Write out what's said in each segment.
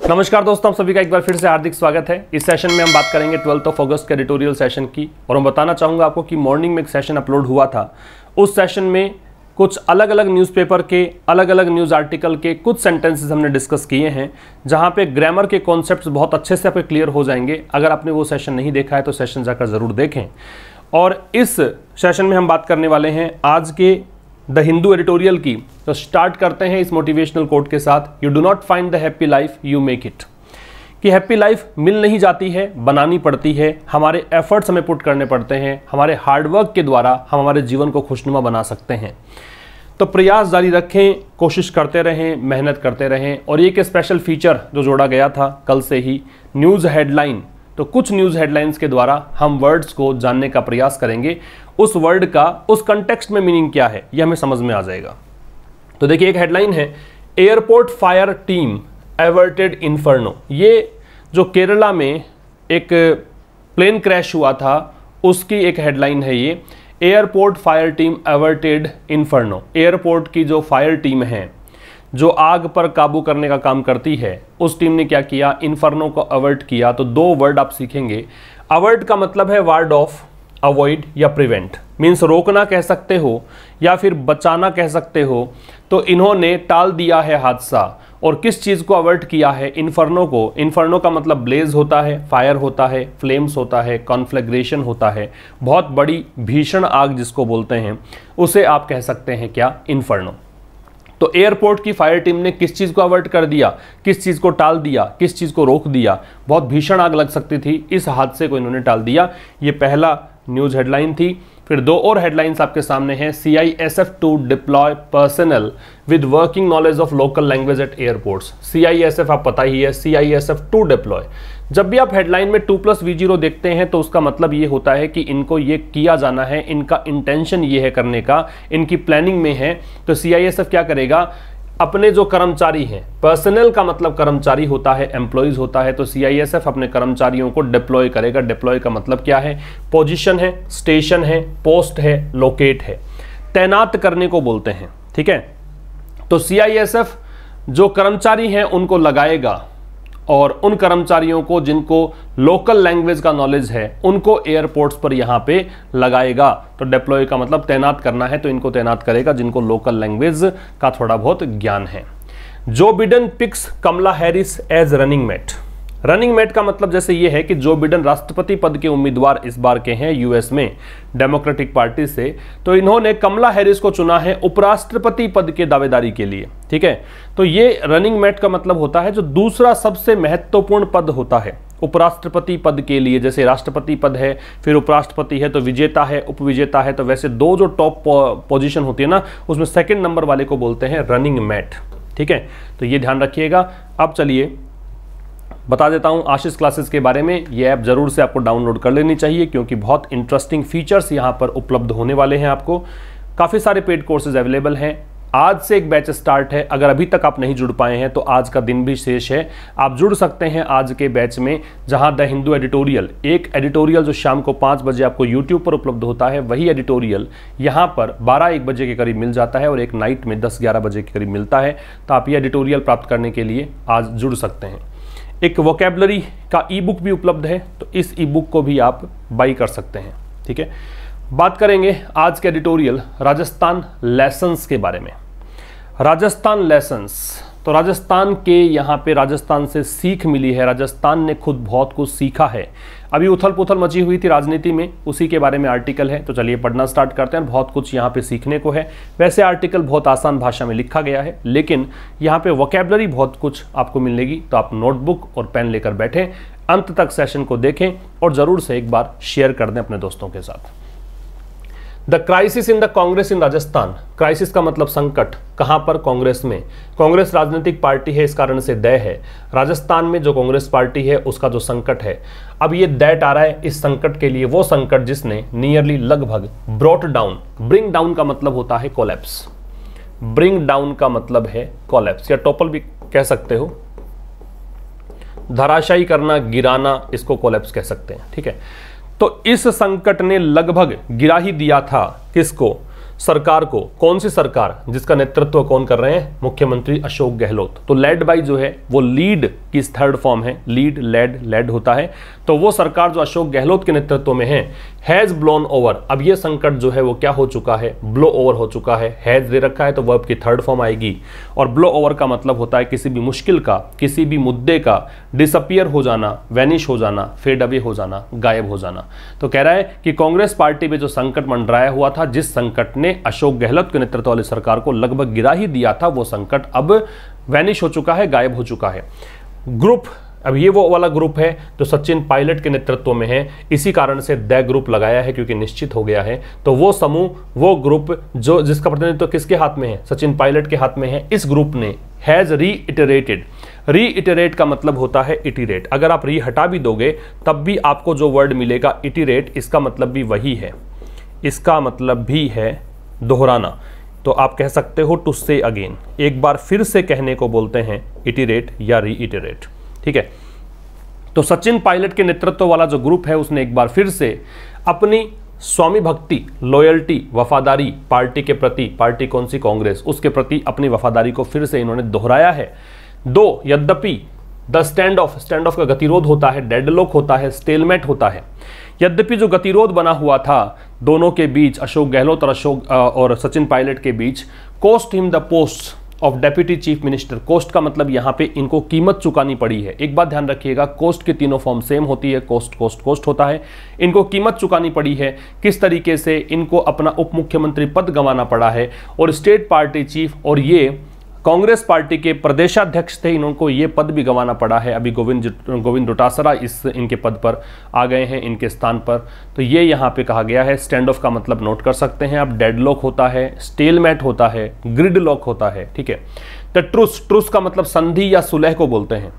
नमस्कार दोस्तों, आप सभी का एक बार फिर से हार्दिक स्वागत है। इस सेशन में हम बात करेंगे 12 अगस्त के एडिटोरियल सेशन की। और मैं बताना चाहूँगा आपको कि मॉर्निंग में एक सेशन अपलोड हुआ था। उस सेशन में कुछ अलग अलग न्यूज़पेपर के अलग अलग न्यूज़ आर्टिकल के कुछ सेंटेंसेस हमने डिस्कस किए हैं, जहाँ पे ग्रामर के कॉन्सेप्ट्स बहुत अच्छे से आपके क्लियर हो जाएंगे। अगर आपने वो सेशन नहीं देखा है तो सेशन जाकर ज़रूर देखें। और इस सेशन में हम बात करने वाले हैं आज के द हिंदू एडिटोरियल की। तो स्टार्ट करते हैं इस मोटिवेशनल कोट के साथ, you do not find the happy life, you make it. कि हैप्पी लाइफ मिल नहीं जाती है, बनानी पड़ती है। हमारे एफर्ट्स हमें पुट करने पड़ते हैं। हमारे हार्डवर्क के द्वारा हम हमारे जीवन को खुशनुमा बना सकते हैं। तो प्रयास जारी रखें, कोशिश करते रहें, मेहनत करते रहें। और ये एक स्पेशल फीचर जो जोड़ा गया था कल से ही, न्यूज़ हेडलाइन। तो कुछ न्यूज़ हेडलाइंस के द्वारा हम वर्ड्स को जानने का प्रयास करेंगे। उस वर्ड का उस कंटेक्स्ट में मीनिंग क्या है ये हमें समझ में आ जाएगा। तो देखिए, एक हेडलाइन है, airport fire team averted inferno. ये जो केरला में एक प्लेन क्रैश हुआ था उसकी एक हेडलाइन है ये, airport fire team averted inferno. Airport की जो फायर टीम है जो आग पर काबू करने का काम करती है, उस टीम ने क्या किया, इन्फर्नो को अवर्ट किया। तो दो वर्ड आप सीखेंगे। अवर्ट का मतलब है वार्ड ऑफ, अवॉइड या प्रिवेंट, मीन्स रोकना कह सकते हो या फिर बचाना कह सकते हो। तो इन्होंने टाल दिया है हादसा। और किस चीज़ को अवर्ट किया है, इन्फर्नो को। इन्फर्नो का मतलब ब्लेज होता है, फायर होता है, फ्लेम्स होता है, कॉन्फ्लेग्रेशन होता है, बहुत बड़ी भीषण आग जिसको बोलते हैं, उसे आप कह सकते हैं क्या, इन्फर्नो। तो एयरपोर्ट की फायर टीम ने किस चीज़ को अवर्ट कर दिया, किस चीज़ को टाल दिया, किस चीज़ को रोक दिया। बहुत भीषण आग लग सकती थी, इस हादसे को इन्होंने टाल दिया। ये पहला न्यूज़ हेडलाइन थी। फिर दो और हेडलाइंस आपके सामने हैं, CISF to deploy personnel with working knowledge of local language at airports. CISF आप पता ही है, CISF टू डिप्लॉय। जब भी आप हेडलाइन में 2+V0 देखते हैं तो उसका मतलब ये होता है कि इनको ये किया जाना है, इनका इंटेंशन ये है करने का, इनकी प्लानिंग में है। तो CISF क्या करेगा, अपने जो कर्मचारी हैं, पर्सनल का मतलब कर्मचारी होता है, एम्प्लॉइज होता है, तो CISF अपने कर्मचारियों को डिप्लॉय करेगा। डिप्लॉय का मतलब क्या है, पोजीशन है, स्टेशन है, पोस्ट है, लोकेट है, तैनात करने को बोलते हैं। ठीक है, तो CISF जो कर्मचारी हैं उनको लगाएगा और उन कर्मचारियों को जिनको लोकल लैंग्वेज का नॉलेज है उनको एयरपोर्ट्स पर यहाँ पे लगाएगा। तो डिप्लॉय का मतलब तैनात करना है, तो इनको तैनात करेगा जिनको लोकल लैंग्वेज का थोड़ा बहुत ज्ञान है। Joe Biden picks Kamala Harris as running mate. Running mate का मतलब जैसे ये है कि जो बिडेन राष्ट्रपति पद के उम्मीदवार इस बार के हैं यूएस में डेमोक्रेटिक पार्टी से, तो इन्होंने कमला हैरिस को चुना है उपराष्ट्रपति पद के दावेदारी के लिए। ठीक है, तो ये रनिंग मेट का मतलब होता है जो दूसरा सबसे महत्वपूर्ण पद होता है उपराष्ट्रपति पद के लिए। जैसे राष्ट्रपति पद है, फिर उपराष्ट्रपति है, तो विजेता है, उपविजेता है, तो वैसे दो जो टॉप पोजीशन होती है ना, उसमें सेकंड नंबर वाले को बोलते हैं रनिंग मेट। ठीक है, तो ये ध्यान रखिएगा। अब चलिए बता देता हूं आशीष क्लासेस के बारे में। ये ऐप जरूर से आपको डाउनलोड कर लेनी चाहिए क्योंकि बहुत इंटरेस्टिंग फीचर्स यहां पर उपलब्ध होने वाले हैं आपको। काफ़ी सारे पेड कोर्सेज अवेलेबल हैं। आज से एक बैच स्टार्ट है। अगर अभी तक आप नहीं जुड़ पाए हैं तो आज का दिन भी शेष है, आप जुड़ सकते हैं आज के बैच में, जहां द हिंदू एडिटोरियल, एक एडिटोरियल जो शाम को 5 बजे आपको यूट्यूब पर उपलब्ध होता है, वही एडिटोरियल यहाँ पर 12-1 बजे के करीब मिल जाता है और एक नाइट में 10-11 बजे के करीब मिलता है। तो आप ये एडिटोरियल प्राप्त करने के लिए आज जुड़ सकते हैं। एक वोकैबुलरी का ई बुक भी उपलब्ध है, तो इस ई बुक को भी आप बाई कर सकते हैं। ठीक है, बात करेंगे आज के एडिटोरियल राजस्थान लेसन्स के बारे में। राजस्थान लेसन्स, तो राजस्थान के यहाँ पे राजस्थान से सीख मिली है। राजस्थान ने खुद बहुत कुछ सीखा है। अभी उथल पुथल मची हुई थी राजनीति में, उसी के बारे में आर्टिकल है। तो चलिए पढ़ना स्टार्ट करते हैं। बहुत कुछ यहाँ पे सीखने को है। वैसे आर्टिकल बहुत आसान भाषा में लिखा गया है, लेकिन यहाँ पे वोकैबुलरी बहुत कुछ आपको मिलेगी। तो आप नोटबुक और पेन लेकर बैठें, अंत तक सेशन को देखें और ज़रूर से एक बार शेयर कर दें अपने दोस्तों के साथ। The crisis in the Congress in Rajasthan. Crisis का मतलब संकट। कहां पर, कांग्रेस में। कांग्रेस राजनीतिक पार्टी है, इस कारण से द है। राजस्थान में जो कांग्रेस पार्टी है उसका जो संकट है, अब ये दैट आ रहा है इस संकट के लिए, वो संकट जिसने नियरली लगभग ब्रॉट डाउन। ब्रिंग डाउन का मतलब होता है कोलैप्स। ब्रिंग डाउन का मतलब है कोलैप्स, या टॉपल भी कह सकते हो, धराशायी करना, गिराना, इसको कोलैप्स कह सकते हैं। ठीक है, तो इस संकट ने लगभग गिरा ही दिया था किसको, सरकार को, कौन सी सरकार जिसका नेतृत्व कौन कर रहे हैं, मुख्यमंत्री अशोक गहलोत। तो लेड बाई जो है वो लीड की थर्ड फॉर्म है, लीड लेड होता है। तो वो सरकार जो अशोक गहलोत के नेतृत्व में है, हैज ब्लोन ओवर, अब ये संकट जो है वो क्या हो चुका है, ब्लो ओवर हो चुका है। हैज दे रखा है तो वर्ब की थर्ड फॉर्म आएगी, और ब्लो ओवर का मतलब होता है किसी भी मुश्किल का, किसी भी मुद्दे का डिसअपियर हो जाना, वैनिश हो जाना, फेड अवे हो जाना, गायब हो जाना। तो कह रहा है कि कांग्रेस पार्टी में जो संकट मंडराया हुआ था, जिस संकट ने अशोक गहलोत के नेतृत्व वाली सरकार को लगभग गिरा ही दिया था, वो संकट अब वैनिश हो चुका है, गायब हो चुका है। ग्रुप, अब ये वो वाला ग्रुप है जो सचिन पायलट के नेतृत्व में है, इसी कारण से द ग्रुप लगाया है क्योंकि निश्चित हो गया है। तो वो समूह, वो ग्रुप जो जिसका प्रतिनिधित्व किसके हाथ में है, सचिन पायलट के हाथ में है, इस ग्रुप ने हैज रीइटरेटेड, रीइटरेट का मतलब होता है इटीरेट। अगर आप री हटा भी दोगे तब भी आपको जो वर्ड मिलेगा इटीरेट, इसका मतलब भी वही है, इसका मतलब भी है दोहराना। तो आप कह सकते हो टू से अगेन, एक बार फिर से कहने को बोलते हैं इटीरेट या रीइटरेट, ठीक है। तो सचिन पायलट के नेतृत्व वाला जो ग्रुप है उसने एक बार फिर से अपनी स्वामी भक्ति, लॉयल्टी, वफादारी पार्टी के प्रति, पार्टी कौन सी, कांग्रेस, उसके प्रति अपनी वफादारी को फिर से इन्होंने दोहराया है। दो यद्यपि द स्टैंड ऑफ का गतिरोध होता है, डेडलॉक होता है, स्टेलमेट होता है। यद्यपि जो गतिरोध बना हुआ था दोनों के बीच, अशोक गहलोत और सचिन पायलट के बीच, cost him the post of deputy chief minister. Cost का मतलब यहां पे इनको कीमत चुकानी पड़ी है। एक बात ध्यान रखिएगा, कोस्ट की तीनों फॉर्म सेम होती है, कोस्ट होता है। इनको कीमत चुकानी पड़ी है, किस तरीके से, इनको अपना उप मुख्यमंत्री पद गंवाना पड़ा है, और स्टेट पार्टी चीफ, और ये कांग्रेस पार्टी के प्रदेशाध्यक्ष थे, इनको ये पद भी गंवाना पड़ा है। अभी गोविंद डोटासरा इनके पद पर आ गए हैं, इनके स्थान पर। तो ये यहाँ पे कहा गया है, स्टैंड ऑफ का मतलब नोट कर सकते हैं आप, डेडलॉक होता है, स्टेलमेट होता है, ग्रिडलॉक होता है, ठीक है। तो ट्रूस का मतलब संधि या सुलह को बोलते हैं।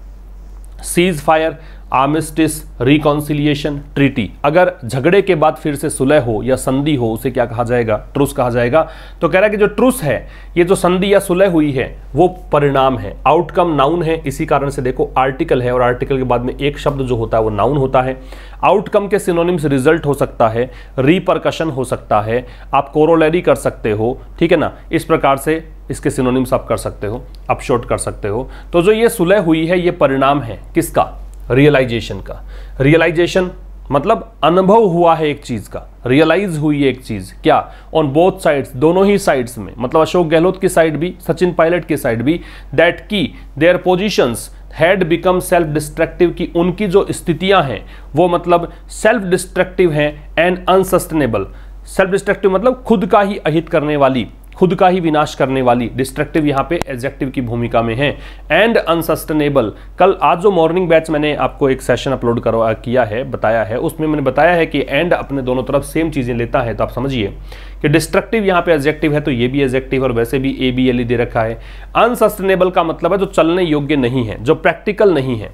Cease fire, armistice, reconciliation, treaty. अगर झगड़े के बाद फिर से सुलह हो या संधि हो, उसे क्या कहा जाएगा, ट्रूस कहा जाएगा। तो कह रहा है कि जो ट्रूस है, ये जो संधि या सुलह हुई है, वो परिणाम है। आउटकम नाउन है, इसी कारण से देखो आर्टिकल है, और आर्टिकल के बाद में एक शब्द जो होता है वो नाउन होता है। आउटकम के सिनोनिम्स रिजल्ट हो सकता है, रिपरकशन हो सकता है, आप कोरोलरी कर सकते हो, ठीक है ना। इस प्रकार से इसके सिनोनिम्स आप कर सकते हो, अपशॉर्ट कर सकते हो। तो जो ये सुलह हुई है, ये परिणाम है किसका, रियलाइजेशन का। रियलाइजेशन मतलब अनुभव हुआ है एक चीज का, रियलाइज हुई है एक चीज, क्या, ऑन बोथ साइड्स, दोनों ही साइड्स में, मतलब अशोक गहलोत की साइड भी, सचिन पायलट की साइड भी, दैट की their positions had become self destructive, की उनकी जो स्थितियां हैं वो मतलब सेल्फ डिस्ट्रक्टिव हैं, एंड अनसस्टेनेबल। सेल्फ डिस्ट्रक्टिव मतलब खुद का ही अहित करने वाली, खुद का ही विनाश करने वाली। डिस्ट्रक्टिव यहाँ पे एडजेक्टिव की भूमिका में है। एंड अनसस्टेनेबल, कल आज जो मॉर्निंग बैच मैंने आपको एक सेशन अपलोड किया है, बताया है, उसमें मैंने बताया है कि एंड अपने दोनों तरफ सेम चीजें लेता है। तो आप समझिए कि डिस्ट्रक्टिव यहाँ पे एडजेक्टिव है, तो ये भी एडजेक्टिव, और वैसे भी ABLE दे रखा है। अनसस्टेनेबल का मतलब है जो चलने योग्य नहीं है, जो प्रैक्टिकल नहीं है।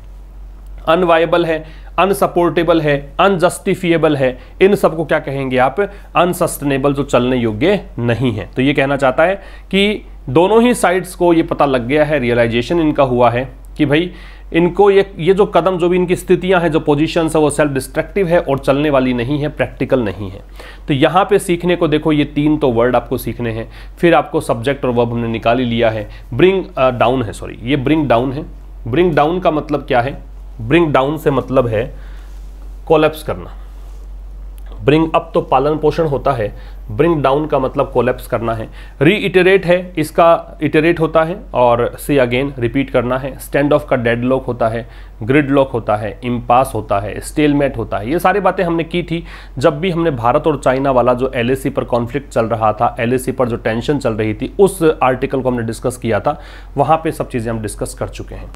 अनवायबल है, अनसपोर्टेबल है, अनजस्टिफिएबल है, इन सबको क्या कहेंगे आप, अनसस्टेनेबल, जो चलने योग्य नहीं है। तो ये कहना चाहता है कि दोनों ही साइड्स को ये पता लग गया है, रियलाइजेशन इनका हुआ है कि भाई इनको ये जो कदम, जो भी इनकी स्थितियां हैं, जो पोजीशंस है, वो सेल्फ डिस्ट्रक्टिव है और चलने वाली नहीं है, प्रैक्टिकल नहीं है। तो यहाँ पे सीखने को देखो, ये 3 तो वर्ड आपको सीखने हैं। फिर आपको सब्जेक्ट और वर्ब हमने निकाल ही लिया है। ब्रिंग डाउन है, सॉरी, ये ब्रिंग डाउन है। ब्रिंग डाउन का मतलब क्या है, ब्रिंग डाउन से मतलब है कोलैप्स करना। ब्रिंग अप तो पालन पोषण होता है, ब्रिंग डाउन का मतलब कोलैप्स करना है। रीइटरेट है, इसका इटरेट होता है, और से अगेन रिपीट करना है। स्टैंड ऑफ का डेडलॉक होता है, ग्रिडलॉक होता है, इम्पास होता है, स्टेलमेट होता है। ये सारी बातें हमने की थी जब भी हमने भारत और चाइना वाला जो LAC पर कॉन्फ्लिक्ट चल रहा था, LAC पर जो टेंशन चल रही थी, उस आर्टिकल को हमने डिस्कस किया था। वहाँ पर सब चीज़ें हम डिस्कस कर चुके हैं।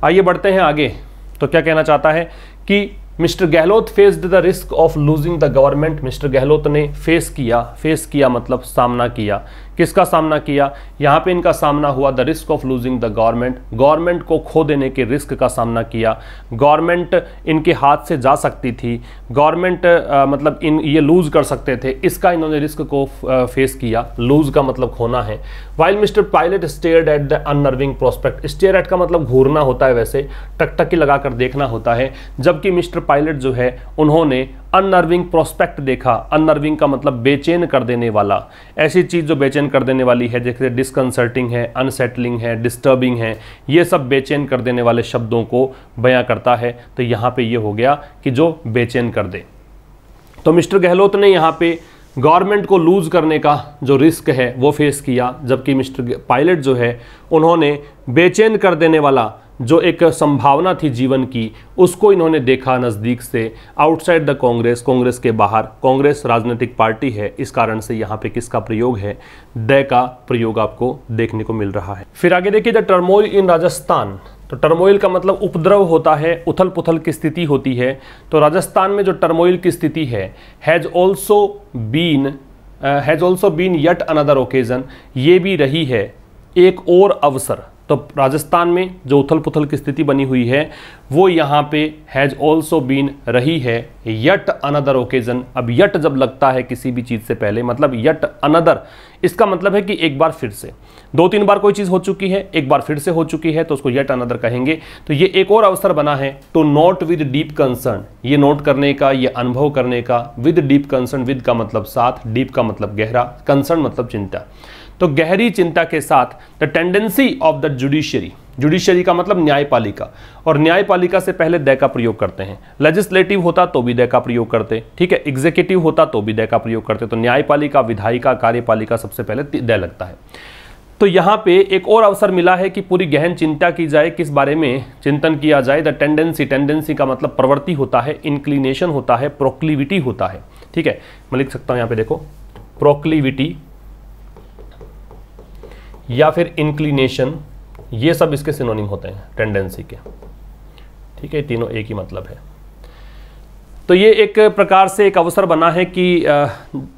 आइए बढ़ते हैं आगे। तो क्या कहना चाहता है कि mister Gehlot faced the risk of losing the government. Mister Gehlot ने फेस किया मतलब सामना किया। किसका सामना किया, यहाँ पे इनका सामना हुआ the risk of losing the government, government को खो देने के रिस्क का सामना किया। गवर्नमेंट इनके हाथ से जा सकती थी, गवर्नमेंट मतलब ये लूज कर सकते थे, इसका इन्होंने रिस्क को फेस किया। लूज का मतलब खोना है। While mister pilot stared at the अननर्विंग prospect, stare at का मतलब घूरना होता है, वैसे टकटकी लगाकर देखना होता है। जबकि मिस्टर पायलट जो है उन्होंने अननर्विंग प्रोस्पेक्ट देखा। अननर्विंग का मतलब बेचैन कर देने वाला, ऐसी चीज़ जो बेचैन कर देने वाली है, जैसे डिस्कंसर्टिंग है, अनसेटलिंग है, डिस्टर्बिंग है, ये सब बेचैन कर देने वाले शब्दों को बयां करता है। तो यहाँ पे ये हो गया कि जो बेचैन कर दे। तो मिस्टर गहलोत ने यहाँ पे गवर्नमेंट को लूज करने का जो रिस्क है वो फेस किया, जबकि मिस्टर पायलट जो है उन्होंने बेचैन कर देने वाला जो एक संभावना थी जीवन की, उसको इन्होंने देखा नज़दीक से, आउटसाइड द कांग्रेस, कांग्रेस के बाहर। कांग्रेस राजनीतिक पार्टी है, इस कारण से यहाँ पे किसका प्रयोग है, द का प्रयोग आपको देखने को मिल रहा है। फिर आगे देखिए, द टर्मोइल इन राजस्थान। तो टर्मोइल का मतलब उपद्रव होता है, उथल पुथल की स्थिति होती है। तो राजस्थान में जो टर्मोइल की स्थिति है, has also been yet another occasion, ये भी रही है एक और अवसर। तो राजस्थान में जो उथल पुथल की स्थिति बनी हुई है वो यहाँ पे हैज़ ऑल्सो बीन रही है यट अनदर ओकेजन। अब यट जब लगता है किसी भी चीज़ से पहले, मतलब यट अनदर, इसका मतलब है कि एक बार फिर से, 2-3 बार कोई चीज़ हो चुकी है, एक बार फिर से हो चुकी है, तो उसको यट अनदर कहेंगे। तो ये एक और अवसर बना है to note with deep concern, ये नोट करने का, ये अनुभव करने का। विद डीप कंसर्न, विद का मतलब साथ, डीप का मतलब गहरा, कंसर्न मतलब चिंता। तो गहरी चिंता के साथ the tendency of the judiciary, judiciary का मतलब न्यायपालिका, और न्यायपालिका से पहले द का प्रयोग करते हैं। लेजिस्लेटिव होता तो भी द का प्रयोग करते, ठीक है, एग्जीक्यूटिव होता तो भी द का प्रयोग करते। तो न्यायपालिका, विधायिका, कार्यपालिका, सबसे पहले द लगता है। तो यहाँ पे एक और अवसर मिला है कि पूरी गहन चिंता की जाए, किस बारे में चिंतन किया जाए। द टेंडेंसी, टेंडेंसी का मतलब प्रवृत्ति होता है, इंक्लिनेशन होता है, प्रोक्लिविटी होता है, ठीक है। मैं लिख सकता हूँ यहाँ पे, देखो, प्रोक्लिविटी या फिर इंक्लिनेशन, ये सब इसके सिनोनिम होते हैं टेंडेंसी के, ठीक है, तीनों एक ही मतलब है। तो ये एक प्रकार से एक अवसर बना है कि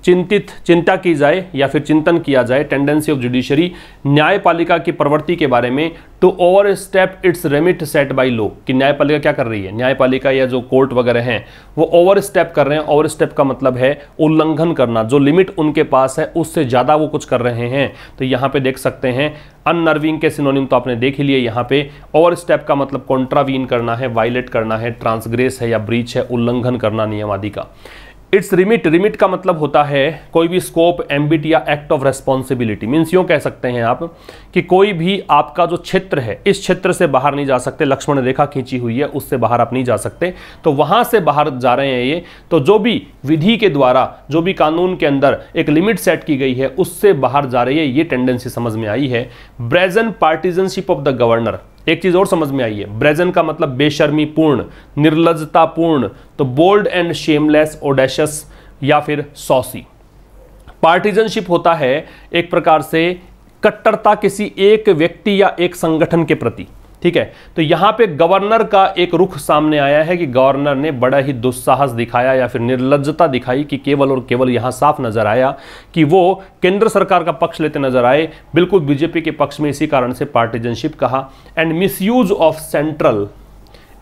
चिंता की जाए या फिर चिंतन किया जाए, टेंडेंसी ऑफ जुडिशरी, न्यायपालिका की प्रवृत्ति के बारे में, to overstep its remit set by law, कि न्यायपालिका क्या कर रही है, न्यायपालिका या जो कोर्ट वगैरह हैं वो ओवर स्टेप कर रहे हैं। ओवर स्टेप का मतलब है उल्लंघन करना, जो लिमिट उनके पास है उससे ज़्यादा वो कुछ कर रहे हैं। तो यहाँ पे देख सकते हैं अननर्विंग के सिनोनिम तो आपने देख ही लिए यहाँ पे। ओवर स्टेप का मतलब कॉन्ट्रावीन करना है, वायलेट करना है, ट्रांसग्रेस है या ब्रीच है, उल्लंघन करना नियम आदि का। इट्स रिमिट, रिमिट का मतलब होता है कोई भी स्कोप, एम्बिट या एक्ट ऑफ रेस्पॉन्सिबिलिटी। मीन्स यूँ कह सकते हैं आप कि कोई भी आपका जो क्षेत्र है, इस क्षेत्र से बाहर नहीं जा सकते। लक्ष्मण रेखा खींची हुई है, उससे बाहर आप नहीं जा सकते, तो वहाँ से बाहर जा रहे हैं ये। तो जो भी विधि के द्वारा, जो भी कानून के अंदर एक लिमिट सेट की गई है, उससे बाहर जा रही है, ये टेंडेंसी समझ में आई है। ब्रेजन पार्टिजनशिप ऑफ द गवर्नर, एक चीज और समझ में आई है, ब्रेजन का मतलब बेशर्मी पूर्ण, निर्लजता पूर्ण। तो बोल्ड एंड शेमलेस, ओडेशियस या फिर सॉसी। पार्टिजनशिप होता है एक प्रकार से कट्टरता किसी एक व्यक्ति या एक संगठन के प्रति, ठीक है। तो यहां पे गवर्नर का एक रुख सामने आया है कि गवर्नर ने बड़ा ही दुस्साहस दिखाया या फिर निर्लज्जता दिखाई, कि केवल और केवल यहां साफ नजर आया कि वो केंद्र सरकार का पक्ष लेते नजर आए, बिल्कुल बीजेपी के पक्ष में। इसी कारण से पार्टिजनशिप कहा। And misuse of central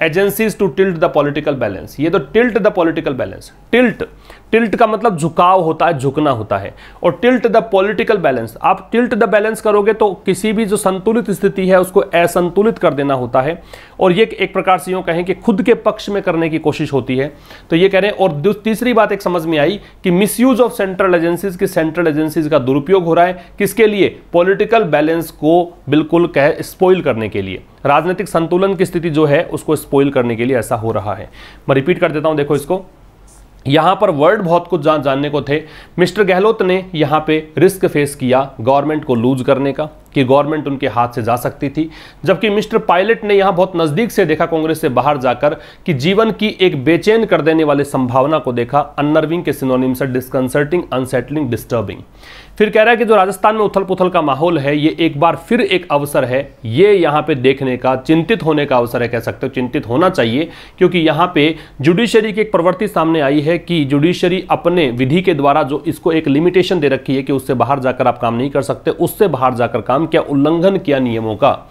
agencies to tilt the political balance, ये तो tilt the political balance, tilt, tilt का मतलब झुकाव होता है, झुकना होता है, और टिल्ट द पॉलिटिकल बैलेंस, आप टिल्ट द बैलेंस करोगे तो किसी भी जो संतुलित स्थिति है उसको असंतुलित कर देना होता है। और ये एक प्रकार से यूँ कहें कि खुद के पक्ष में करने की कोशिश होती है, तो ये कह रहे हैं। और तीसरी बात एक समझ में आई कि मिसयूज ऑफ सेंट्रल एजेंसीज, की सेंट्रल एजेंसीज का दुरुपयोग हो रहा है, किसके लिए, पॉलिटिकल बैलेंस को बिल्कुल स्पॉइल करने के लिए, राजनीतिक संतुलन की स्थिति जो है उसको स्पॉइल करने के लिए ऐसा हो रहा है। मैं रिपीट कर देता हूं, देखो इसको, यहां पर वर्ड बहुत कुछ जानने को थे। मिस्टर गहलोत ने यहां पे रिस्क फेस किया गवर्नमेंट को लूज करने का, कि गवर्नमेंट उनके हाथ से जा सकती थी, जबकि मिस्टर पायलट ने यहां बहुत नजदीक से देखा कांग्रेस से बाहर जाकर कि जीवन की एक बेचैन कर देने वाली संभावना को देखा। अननर्विंग के सिनोनिम से डिस्कंसर्टिंग, अनसेटलिंग, डिस्टर्बिंग। फिर कह रहा है कि जो राजस्थान में उथल पुथल का माहौल है, ये एक बार फिर एक अवसर है, ये यहाँ पे देखने का, चिंतित होने का अवसर है, कह सकते हो, चिंतित होना चाहिए, क्योंकि यहाँ पे जुडिशरी की एक प्रवृत्ति सामने आई है कि जुडिशरी अपने विधि के द्वारा जो इसको एक लिमिटेशन दे रखी है कि उससे बाहर जाकर आप काम नहीं कर सकते, उससे बाहर जाकर काम किया, उल्लंघन किया नियमों का।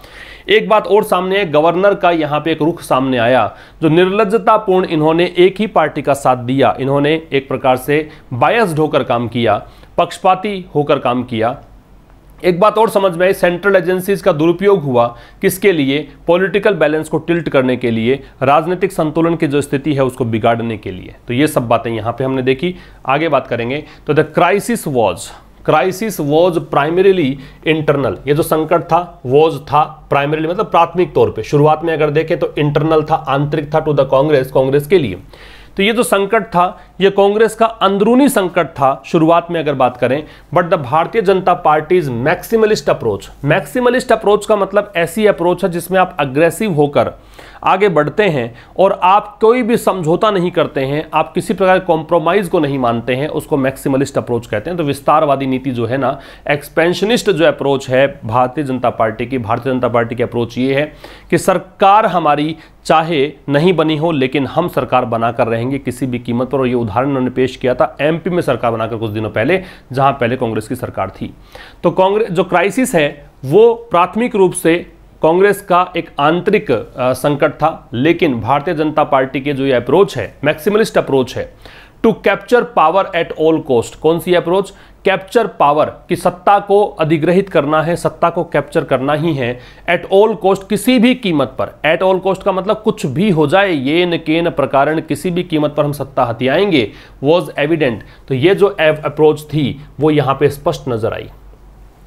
एक बात और सामने है, गवर्नर का यहां पे एक रुख सामने आया, जो निर्लज्जतापूर्ण, इन्होंने एक ही पार्टी का साथ दिया, इन्होंने एक प्रकार से बायस्ड होकर काम किया, पक्षपाती होकर काम किया, एक बात और समझ में आई, सेंट्रल एजेंसीज का दुरुपयोग हुआ किसके लिए? पॉलिटिकल बैलेंस को टिल्ट करने के लिए, राजनीतिक संतुलन की जो स्थिति है उसको बिगाड़ने के लिए। तो ये सब बातें यहां पे हमने देखी। आगे बात करेंगे तो the crisis was primarily internal. ये जो संकट था वॉज था प्राइमरीली मतलब प्राथमिक तौर पे, शुरुआत में अगर देखें तो इंटरनल था, आंतरिक था टू द कांग्रेस के लिए। तो ये जो संकट था ये कांग्रेस का अंदरूनी संकट था शुरुआत में अगर बात करें। But the Bharatiya Janata parties maximalist approach का मतलब ऐसी अप्रोच है जिसमें आप अग्रेसिव होकर आगे बढ़ते हैं और आप कोई भी समझौता नहीं करते हैं, आप किसी प्रकार कॉम्प्रोमाइज को नहीं मानते हैं, उसको मैक्सिमलिस्ट अप्रोच कहते हैं। तो विस्तारवादी नीति जो है ना, एक्सपेंशनिस्ट जो अप्रोच है भारतीय जनता पार्टी की अप्रोच ये है कि सरकार हमारी चाहे नहीं बनी हो लेकिन हम सरकार बनाकर रहेंगे किसी भी कीमत पर। और ये उदाहरण उन्होंने पेश किया था एमपी में सरकार बनाकर कुछ दिनों पहले, जहां पहले कांग्रेस की सरकार थी। तो कांग्रेस जो क्राइसिस है वो प्राथमिक रूप से कांग्रेस का एक आंतरिक संकट था, लेकिन भारतीय जनता पार्टी के जो ये अप्रोच है, मैक्सिमलिस्ट अप्रोच है, to capture power at all cost. कौन सी अप्रोच? कैप्चर पावर, की सत्ता को अधिग्रहित करना है, सत्ता को कैप्चर करना ही है, एट ऑल कॉस्ट, किसी भी कीमत पर। एट ऑल कॉस्ट का मतलब कुछ भी हो जाए, येन केन प्रकारन, किसी भी कीमत पर हम सत्ता हथियाएंगे, वॉज एविडेंट। तो ये जो अप्रोच थी वो यहां पे स्पष्ट नजर आई।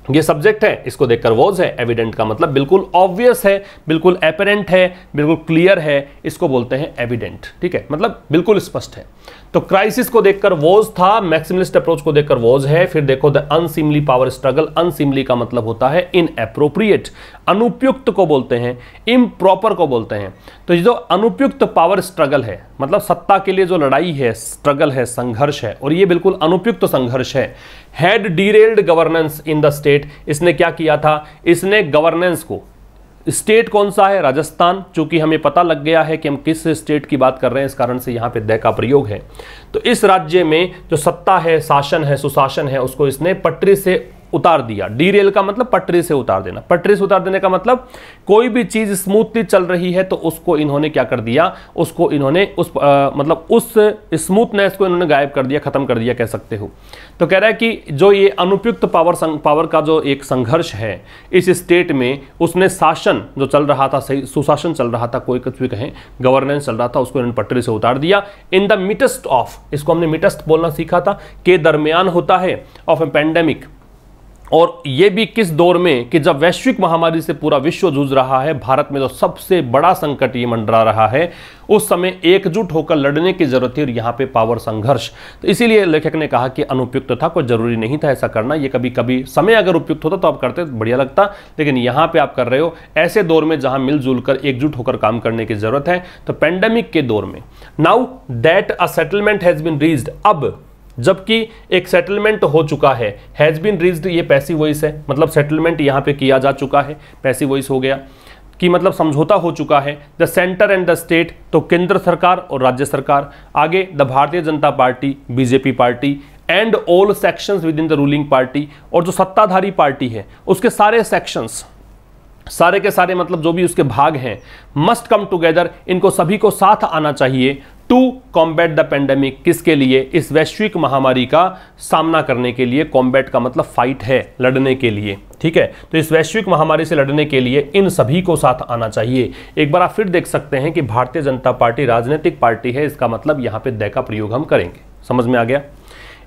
ये सब्जेक्ट है, इसको देखकर वॉज है, एविडेंट का मतलब बिल्कुल ऑब्वियस है, बिल्कुल एपरेंट है, बिल्कुल क्लियर है, इसको बोलते हैं एविडेंट। ठीक है, मतलब बिल्कुल स्पष्ट है। तो क्राइसिस को देखकर वॉज था, मैक्सिमलिस्ट अप्रोच को देखकर वॉज है। फिर देखो द अनसिमली पावर स्ट्रगल, अनसिमली का मतलब होता है इनएप्रोप्रिएट, अनुपयुक्त को बोलते हैं, इम्प्रॉपर को बोलते हैं। तो ये जो अनुपयुक्त पावर स्ट्रगल है मतलब सत्ता के लिए जो लड़ाई है, स्ट्रगल है, संघर्ष है, और ये बिल्कुल अनुपयुक्त संघर्ष है। Had derailed governance in the state, इसने क्या किया था? इसने गवर्नेंस को, स्टेट कौन सा है? राजस्थान। चूंकि हमें पता लग गया है कि हम किस स्टेट की बात कर रहे हैं, इस कारण से यहां पे द का प्रयोग है। तो इस राज्य में जो सत्ता है, शासन है, सुशासन है, उसको इसने पटरी से उतार दिया। डीरेल का मतलब पटरी से उतार देना। पटरी से उतार देने का मतलब कोई भी चीज स्मूथली चल रही है तो उसको इन्होंने क्या कर दिया? उसको इन्होंने मतलब उस स्मूथनेस को इन्होंने गायब कर दिया, खत्म कर दिया कह सकते हो। तो कह रहा है कि जो ये अनुपयुक्त पावर का जो एक संघर्ष है इस स्टेट में, उसने शासन जो चल रहा था, सही सुशासन चल रहा था, कोई कुछ भी कहें, गवर्नेंस चल रहा था, उसको इन्होंने पटरी से उतार दिया। इन द मिडस्ट ऑफ, इसको हमने मिडस्ट बोलना सीखा था, के दरमियान होता है, ऑफ ए पेंडेमिक। और ये भी किस दौर में कि जब वैश्विक महामारी से पूरा विश्व जूझ रहा है, भारत में तो सबसे बड़ा संकट ये मंडरा रहा है, उस समय एकजुट होकर लड़ने की जरूरत थी, और यहाँ पे पावर संघर्ष। तो इसीलिए लेखक ने कहा कि अनुपयुक्त था, कोई जरूरी नहीं था ऐसा करना। ये कभी कभी समय अगर उपयुक्त होता तो आप करते तो बढ़िया लगता, लेकिन यहाँ पे आप कर रहे हो ऐसे दौर में जहां मिलजुल कर एकजुट होकर काम करने की जरूरत है। तो पेंडेमिक के दौर में, now that a settlement has been reached, अब जबकि एक सेटलमेंट हो चुका है, हैज बीन रीच्ड ये पैसिव वॉइस है, मतलब सेटलमेंट यहां पे किया जा चुका है, पैसिव वॉइस हो गया कि मतलब समझौता हो चुका है। The centre and the state, तो केंद्र सरकार और राज्य सरकार, आगे the Bharatiya Janata party, BJP party, and all sections with in the ruling party, और जो सत्ताधारी पार्टी है उसके सारे सेक्शंस, सारे के सारे मतलब जो भी उसके भाग हैं, मस्ट कम टुगेदर, इनको सभी को साथ आना चाहिए, टू कॉम्बैट द पेंडेमिक, किसके लिए? इस वैश्विक महामारी का सामना करने के लिए। कॉम्बैट का मतलब फाइट है, लड़ने के लिए। ठीक है, तो इस वैश्विक महामारी से लड़ने के लिए इन सभी को साथ आना चाहिए। एक बार आप फिर देख सकते हैं कि भारतीय जनता पार्टी राजनीतिक पार्टी है, इसका मतलब यहां पे द का प्रयोग हम करेंगे। समझ में आ गया?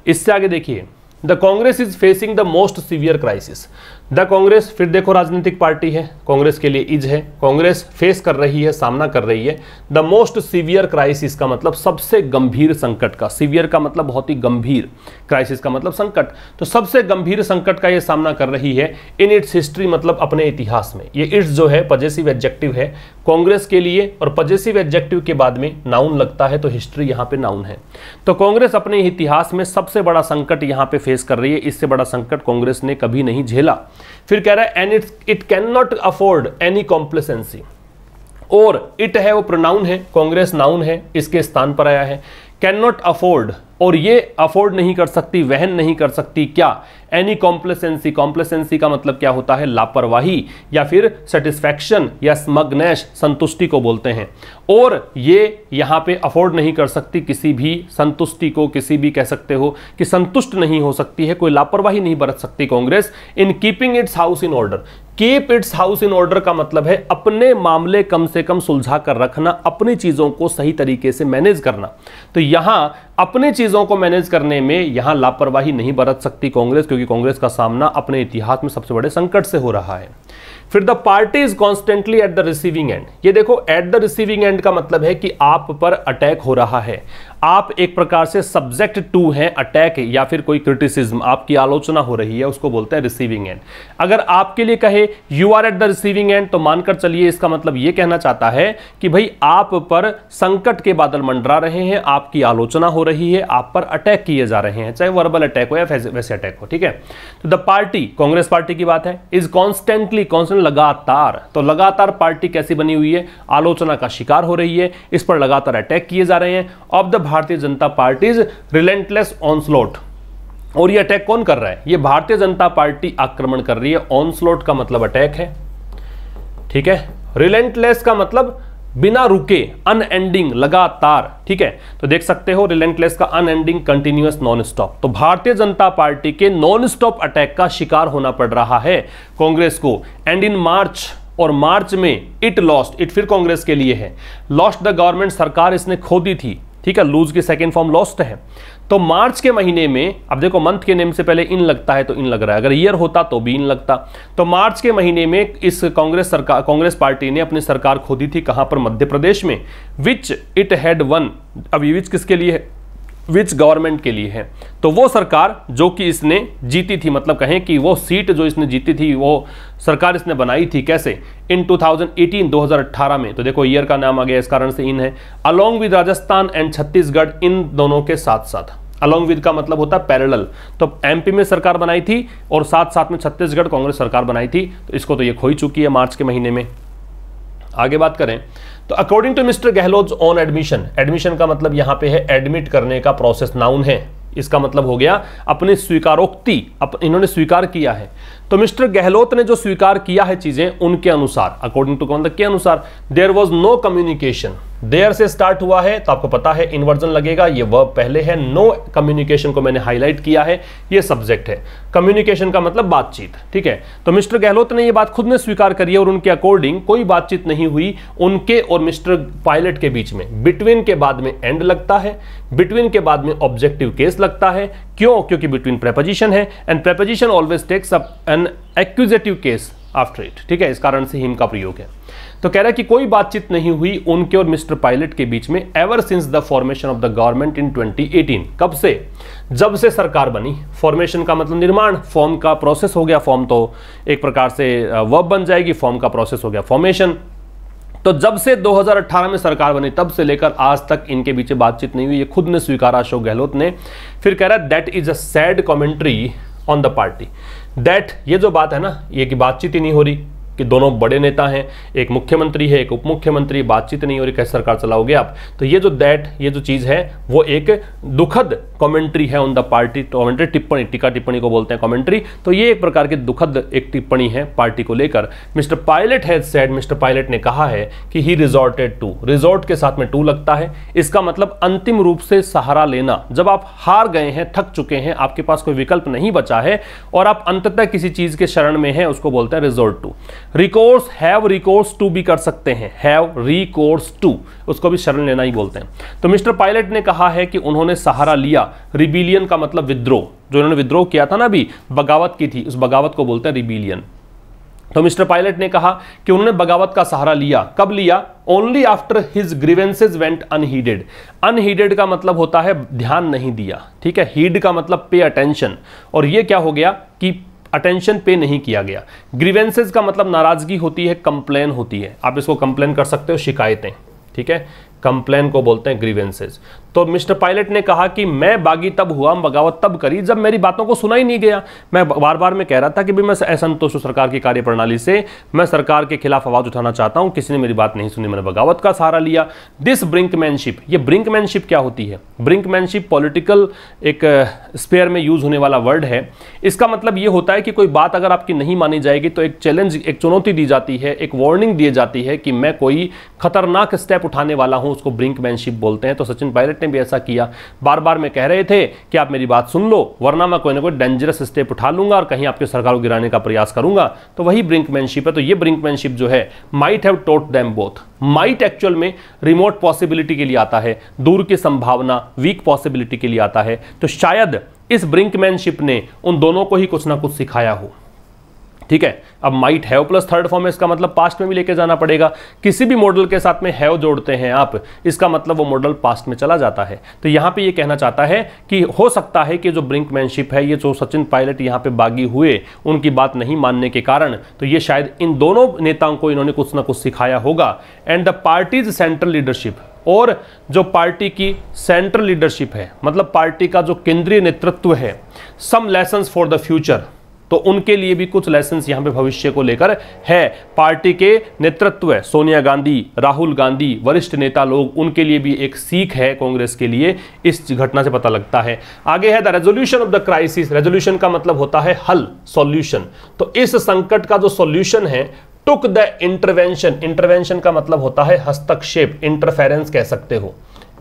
इससे आगे देखिए, the Congress is facing the most severe crisis. The Congress, फिर देखो राजनीतिक पार्टी है, कांग्रेस के लिए इज है, कांग्रेस फेस कर रही है, सामना कर रही है द मोस्ट सीवियर क्राइसिस का मतलब सबसे गंभीर संकट का। सीवियर का मतलब बहुत ही गंभीर, क्राइसिस का मतलब संकट। तो सबसे गंभीर संकट का ये सामना कर रही है इन इट्स हिस्ट्री, मतलब अपने इतिहास में। ये इट्स जो है पजेसिव एडजेक्टिव है कांग्रेस के लिए, और पजेसिव एडजेक्टिव के बाद में नाउन लगता है, तो हिस्ट्री यहाँ पे नाउन है। तो कांग्रेस अपने इतिहास में सबसे बड़ा संकट यहाँ पे फेस कर रही है। इससे बड़ा संकट कांग्रेस ने कभी नहीं झेला। फिर कह रहा है and it can not afford any complacency, और इट है वो प्रोनाउन है, कांग्रेस नाउन है, इसके स्थान पर आया है। कैन नॉट अफोर्ड, और ये अफोर्ड नहीं कर सकती, वहन नहीं कर सकती क्या, एनी कॉम्प्लेसेंसी। कॉम्प्लेसेंसी का मतलब क्या होता है, लापरवाही या फिर सेटिस्फैक्शन या स्मगनेस, संतुष्टि को बोलते हैं। और ये यहां पे अफोर्ड नहीं कर सकती किसी भी संतुष्टि को, किसी भी कह सकते हो कि संतुष्ट नहीं हो सकती है, कोई लापरवाही नहीं बरत सकती Congress in keeping it's house in order. Keep its house in order का मतलब है अपने मामले कम से कम सुलझा कर रखना, अपनी चीजों को सही तरीके से मैनेज करना। तो यहां अपनी चीजों को मैनेज करने में यहां लापरवाही नहीं बरत सकती कांग्रेस, क्योंकि कांग्रेस का सामना अपने इतिहास में सबसे बड़े संकट से हो रहा है। फिर the party is constantly eight the receiving and. ये देखो, एट द रिसीविंग एंड का मतलब है कि आप पर अटैक हो रहा है, आप एक प्रकार से सब्जेक्ट टू हैं अटैक या फिर कोई क्रिटिसिज्म, आपकी आलोचना हो रही है, उसको बोलते हैं रिसीविंग एंड। अगर आपके लिए कहे you are at the receiving end, तो मानकर चलिए इसका मतलब यह कहना चाहता है कि भाई आप पर संकट के बादल मंडरा रहे हैं, आपकी आलोचना हो रही है, आप पर अटैक किए जा रहे हैं, चाहे वर्बल अटैक हो या वैसे अटैक हो। ठीक है, तो द पार्टी, कांग्रेस पार्टी की बात है, इज कॉन्स्टेंटली, कॉन्स्टेंट लगातार, तो लगातार पार्टी कैसी बनी हुई है, आलोचना का शिकार हो रही है, इस पर लगातार अटैक किए जा रहे हैं। Of the Bharatiya Janata party relentless ऑनस्लोट, और ये अटैक कौन कर रहा है, ये भारतीय जनता पार्टी आक्रमण कर रही है। ऑनस्लोट का मतलब अटैक है, ठीक है। रिलेंटलेस का मतलब बिना रुके, अनएंडिंग, लगातार। ठीक है, तो देख सकते हो रिलेंटलेस का अनएंडिंग, कंटिन्यूअस, नॉन स्टॉप। तो भारतीय जनता पार्टी के नॉन स्टॉप अटैक का शिकार होना पड़ रहा है कांग्रेस को। एंड इन मार्च, और मार्च में इट लॉस्ट, इट फिर कांग्रेस के लिए है, लॉस्ट द गवर्नमेंट, सरकार इसने खो दी थी। ठीक है, लूज की सेकेंड फॉर्म लॉस्ट है। तो मार्च के महीने में, अब देखो मंथ के नेम से पहले इन लगता है तो इन लग रहा है, अगर ईयर होता तो भी इन लगता। तो मार्च के महीने में इस कांग्रेस पार्टी ने अपनी सरकार खो दी थी, कहां पर, मध्य प्रदेश में। विच इट हैड वन, अब ये विच किसके लिए है, विच गवर्नमेंट के लिए है, तो वो सरकार जो कि इसने जीती थी, मतलब कहें कि वो सीट जो इसने जीती थी, वो सरकार इसने बनाई थी कैसे, इन 2018, 2018 में। तो देखो ईयर का नाम आ गया, इस कारण से इन है। Along with Rajasthan and Chhattisgarh, इन दोनों के साथ साथ, अलोंग विद का मतलब होता है पैरेलल, तो एमपी में सरकार बनाई थी और साथ साथ में छत्तीसगढ़ कांग्रेस सरकार बनाई थी, तो इसको तो ये खो ही चुकी है मार्च के महीने में। आगे बात करें तो according to mister Gahlot on admission, admission का मतलब यहां पे है एडमिट करने का प्रोसेस, नाउन है, इसका मतलब हो गया अपनी स्वीकारोक्ति, इन्होंने स्वीकार किया है। तो मिस्टर गहलोत ने जो स्वीकार किया है चीजें, उनके अनुसार, अकॉर्डिंग टू मतलब के अनुसार, there was no communication, there से स्टार्ट हुआ है तो आपको पता है इन्वर्जन लगेगा, ये वर्ब पहले है। नो कम्युनिकेशन को मैंने हाईलाइट किया है, ये सब्जेक्ट है। कम्युनिकेशन का मतलब बातचीत, ठीक है। तो मिस्टर गहलोत ने ये बात खुद ने स्वीकार करी है और उनके अकॉर्डिंग कोई बातचीत नहीं हुई उनके और मिस्टर पायलट के बीच में। बिटवीन के बाद में एंड लगता है, बिटवीन के बाद में ऑब्जेक्टिव केस लगता है, क्यों, क्योंकि बिटवीन प्रेपोजिशन है and preposition always takes up an accusative case after it. ठीक है, इस कारण से हिम का प्रयोग है। तो कह रहा है कि कोई बातचीत नहीं हुई उनके और मिस्टर पायलट के बीच में ever since the formation of the government in 2018। कब से, जब से सरकार बनी। फॉर्मेशन का मतलब निर्माण, फॉर्म का प्रोसेस हो गया, फॉर्म तो एक प्रकार से वर्ब बन जाएगी, फॉर्म का प्रोसेस हो गया फॉर्मेशन। तो जब से 2018 में सरकार बनी तब से लेकर आज तक इनके बीच बातचीत नहीं हुई, ये खुद ने स्वीकारा अशोक गहलोत ने। फिर कह रहा है that is a sad commentary on the party. That, ये जो बात है ना, ये कि बातचीत ही नहीं हो रही, कि दोनों बड़े नेता हैं, एक मुख्यमंत्री है एक उप मुख्यमंत्री, बातचीत नहीं हो रही, कैसे सरकार चलाओगे आप। तो ये जो दैट, ये जो चीज है वो एक दुखद कमेंट्री है ऑन द पार्टी। कमेंट्री टिप्पणी, टीका टिप्पणी को बोलते हैं कमेंट्री। तो ये एक प्रकार की दुखद एक टिप्पणी है पार्टी को लेकर। Mister pilot has said, mister pilot ने कहा है कि ही रिजॉर्टेड टू, रिजॉर्ट के साथ में टू लगता है, इसका मतलब अंतिम रूप से सहारा लेना। जब आप हार गए हैं, थक चुके हैं, आपके पास कोई विकल्प नहीं बचा है और आप अंततः किसी चीज के शरण में हैं, उसको बोलते हैं resort to. Recourse, have recourse to भी कर सकते हैं, हैव रिकोर्स टू, उसको भी शरण लेना ही बोलते हैं। तो मिस्टर पायलट ने कहा है कि उन्होंने सहारा लिया। रिबेलियन का मतलब विद्रोह, जो इन्होंने विद्रोह किया था ना अभी, बगावत की थी, उस बगावत को बोलते हैं रिबेलियन। तो मिस्टर पायलट ने कहा कि उन्होंने बगावत का सहारा लिया। कब लिया? Only after his grievances went unheeded. Unheeded का मतलब होता है ध्यान नहीं दिया, ठीक है। हीड का मतलब पे अटेंशन, और ये क्या हो गया कि अटेंशन पे नहीं किया गया। ग्रीवेंसेस का मतलब नाराजगी होती है, कंप्लेन होती है, आप इसको कंप्लेन कर सकते हो, शिकायतें, ठीक है। कंप्लेन को बोलते हैं ग्रीवेंसेस। तो मिस्टर पायलट ने कहा कि मैं बागी तब हुआ, बगावत तब करी जब मेरी बातों को सुना ही नहीं गया। मैं बार बार मैं कह रहा था कि मैं असंतुष्ट हूं सरकार की कार्यप्रणाली से, मैं सरकार के खिलाफ आवाज उठाना चाहता हूं, किसी ने मेरी बात नहीं सुनी, मैंने बगावत का सहारा लिया। दिस ब्रिंकमैनशिप, ये ब्रिंकमैनशिप क्या होती है? ब्रिंकमैनशिप पॉलिटिकल एक स्पेयर में यूज होने वाला वर्ड है। इसका मतलब ये होता है कि कोई बात अगर आपकी नहीं मानी जाएगी तो एक चैलेंज, एक चुनौती दी जाती है, एक वार्निंग दी जाती है कि मैं कोई खतरनाक स्टेप उठाने वाला हूं, उसको ब्रिंकमैनशिप बोलते हैं। तो सचिन पायलट ने भी ऐसा किया, बार बार में कह रहे थे कि आप मेरी बात सुन लो वरना मैं कोई ना कोई डेंजरस स्टेप उठा लूंगा और कहीं आपकी सरकार को गिराने का प्रयास करूंगा। तो वही ब्रिंकमैनशिप है। तो ये ब्रिंकमैनशिप जो है, might have taught them both. Might actual में रिमोट पॉसिबिलिटी के लिए आता है, दूर की संभावना, वीक पॉसिबिलिटी के लिए आता है। तो शायद इस ब्रिंकमैनशिप ने उन दोनों को ही कुछ ना कुछ सिखाया हो। ठीक है, अब might have plus third form है, इसका मतलब पास्ट में भी लेके जाना पड़ेगा। किसी भी मॉडल के साथ में हैव जोड़ते हैं आप, इसका मतलब वो मॉडल पास्ट में चला जाता है। तो यहां पे ये कहना चाहता है कि हो सकता है कि जो ब्रिंकमैनशिप है, ये जो सचिन पायलट यहां पे बागी हुए उनकी बात नहीं मानने के कारण, तो ये शायद इन दोनों नेताओं को इन्होंने कुछ ना कुछ सिखाया होगा। And the parties central leadership, और जो पार्टी की सेंट्रल लीडरशिप है, मतलब पार्टी का जो केंद्रीय नेतृत्व है, सम लेसन्स फॉर द फ्यूचर, तो उनके लिए भी कुछ लेसन्स यहां पे भविष्य को लेकर है। पार्टी के नेतृत्व है, सोनिया गांधी, राहुल गांधी, वरिष्ठ नेता लोग, उनके लिए भी एक सीख है कांग्रेस के लिए, इस घटना से पता लगता है। आगे है the resolution of the crisis. Resolution का मतलब होता है हल, सॉल्यूशन। तो इस संकट का जो सॉल्यूशन है, टुक द इंटरवेंशन। इंटरवेंशन का मतलब होता है हस्तक्षेप, इंटरफेरेंस कह सकते हो,